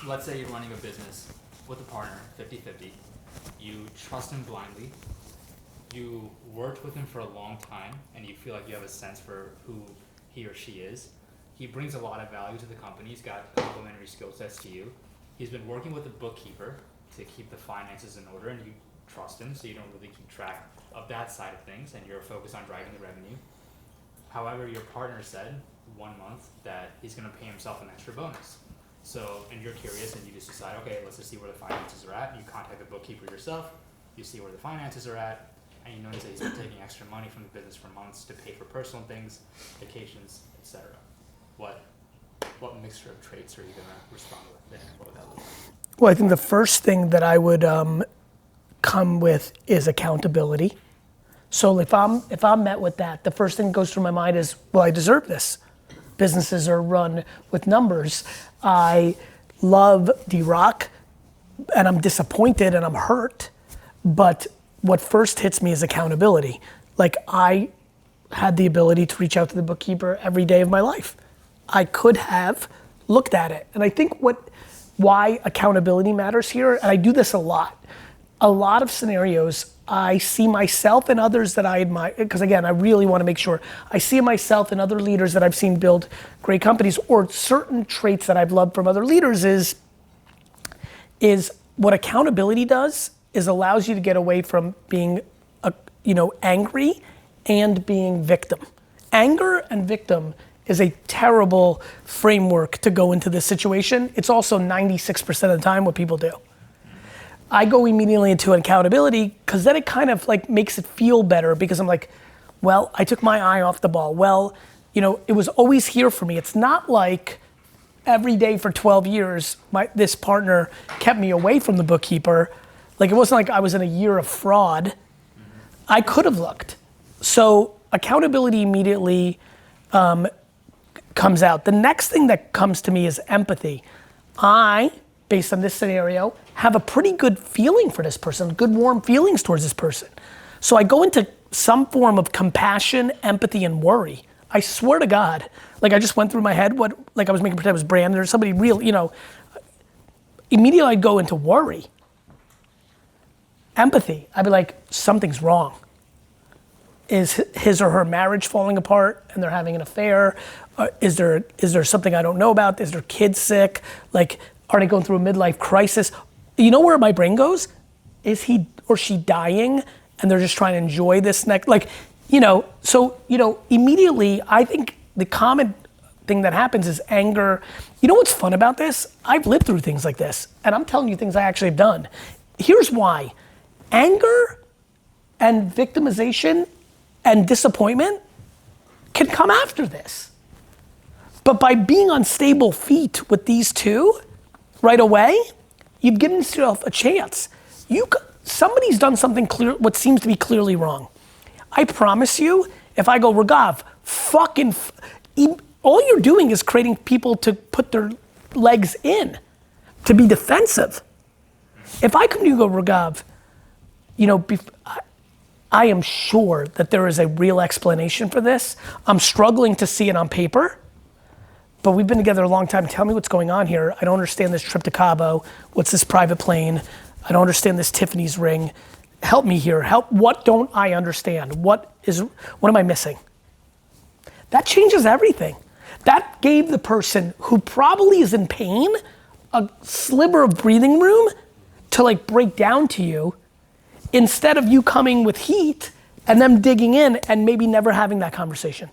let's say you're running a business with a partner, 50-50. You trust him blindly. You worked with him for a long time, and you feel like you have a sense for who he or she is. He brings a lot of value to the company. He's got complementary skill sets to you. He's been working with a bookkeeper to keep the finances in order, and you trust him, so you don't really keep track of that side of things, and you're focused on driving the revenue. However, your partner said 1 month that he's going to pay himself an extra bonus. So, and you're curious, and you just decide, okay, let's just see where the finances are at. You contact the bookkeeper yourself. You see where the finances are at, and you notice that he's been taking extra money from the business for months to pay for personal things, vacations, etc. What mixture of traits are you going to respond with there? What would that look like? Well, I think the first thing that I would come with is accountability. So if I'm met with that, the first thing that goes through my mind is, well, I deserve this. Businesses are run with numbers. I love D-Rock, and I'm disappointed and I'm hurt, but what first hits me is accountability. Like, I had the ability to reach out to the bookkeeper every day of my life. I could have looked at it. And I think why accountability matters here, and I do this a lot of scenarios, I see myself and others that I admire, because again, I really want to make sure I see myself and other leaders that I've seen build great companies, or certain traits that I've loved from other leaders is what accountability does is allows you to get away from being angry and being victim. Anger and victim is a terrible framework to go into this situation. It's also 96% of the time what people do. I go immediately into accountability because then it kind of like makes it feel better, because I'm like, well, I took my eye off the ball. Well, it was always here for me. It's not like every day for 12 years, this partner kept me away from the bookkeeper. Like, it wasn't like I was in a year of fraud. I could have looked. So accountability immediately comes out. The next thing that comes to me is empathy. I, based on this scenario, have a pretty good feeling for this person, good warm feelings towards this person. So I go into some form of compassion, empathy, and worry. I swear to God, like I just went through my head like I was making pretend it was Brandon or somebody real, immediately I'd go into worry. Empathy, I'd be like, something's wrong. Is his or her marriage falling apart and they're having an affair? Is there something I don't know about? Is their kid sick? Like, are they going through a midlife crisis? You know where my brain goes? Is he or she dying and they're just trying to enjoy this next, immediately I think the common thing that happens is anger. You know what's fun about this? I've lived through things like this, and I'm telling you things I actually have done. Here's why. Anger and victimization and disappointment can come after this. But by being on stable feet with these two right away, you've given yourself a chance. Somebody's done something clear, what seems to be clearly wrong. I promise you, if I go, Ragav, all you're doing is creating people to put their legs in, to be defensive. If I come to you and go, Ragav, I am sure that there is a real explanation for this. I'm struggling to see it on paper, but we've been together a long time. Tell me what's going on here. I don't understand this trip to Cabo. What's this private plane? I don't understand this Tiffany's ring. Help me here. What don't I understand? What am I missing? That changes everything. That gave the person who probably is in pain a sliver of breathing room to break down to you, instead of you coming with heat and them digging in and maybe never having that conversation.